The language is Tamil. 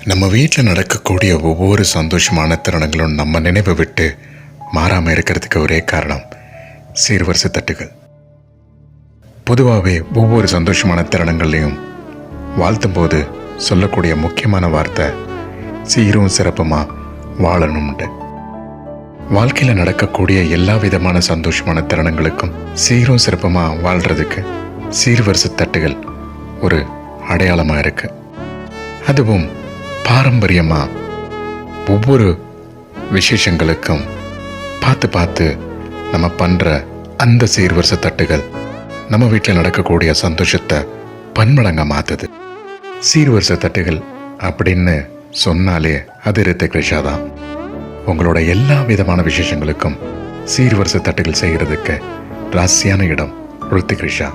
நம்ம வீட்டில் நடக்கக்கூடிய ஒவ்வொரு சந்தோஷமான தருணங்களும் நம்ம நினைவை விட்டு மாறாமல் இருக்கிறதுக்கு ஒரே காரணம் சீர்வரிசை தட்டுகள். பொதுவாகவே ஒவ்வொரு சந்தோஷமான தருணங்கள்லையும் வாழ்த்தும் போது சொல்லக்கூடிய முக்கியமான வார்த்தை சீரும் சிறப்புமாக வாழணும்ட்டு. வாழ்க்கையில் நடக்கக்கூடிய எல்லா விதமான சந்தோஷமான தருணங்களுக்கும் சீரும் சிறப்புமாக வாழ்கிறதுக்கு சீர்வரிசை தட்டுகள் ஒரு அடையாளமாக இருக்கு. அதுவும் பாரம்பரியமாக ஒவ்வொரு விசேஷங்களுக்கும் பார்த்து நம்ம பண்ணுற அந்த சீர்வரிசை தட்டுகள் நம்ம வீட்டில் நடக்கக்கூடிய சந்தோஷத்தை பன்மடங்காக மாற்றுது. சீர்வரிசை தட்டுகள் அப்படின்னு சொன்னாலே அது ரித்திக் ரிஷா தான். உங்களோட எல்லா விதமான விசேஷங்களுக்கும் சீர்வரிசை தட்டுகள் செய்கிறதுக்கு ராசியான இடம் ரித்திக் ரிஷா.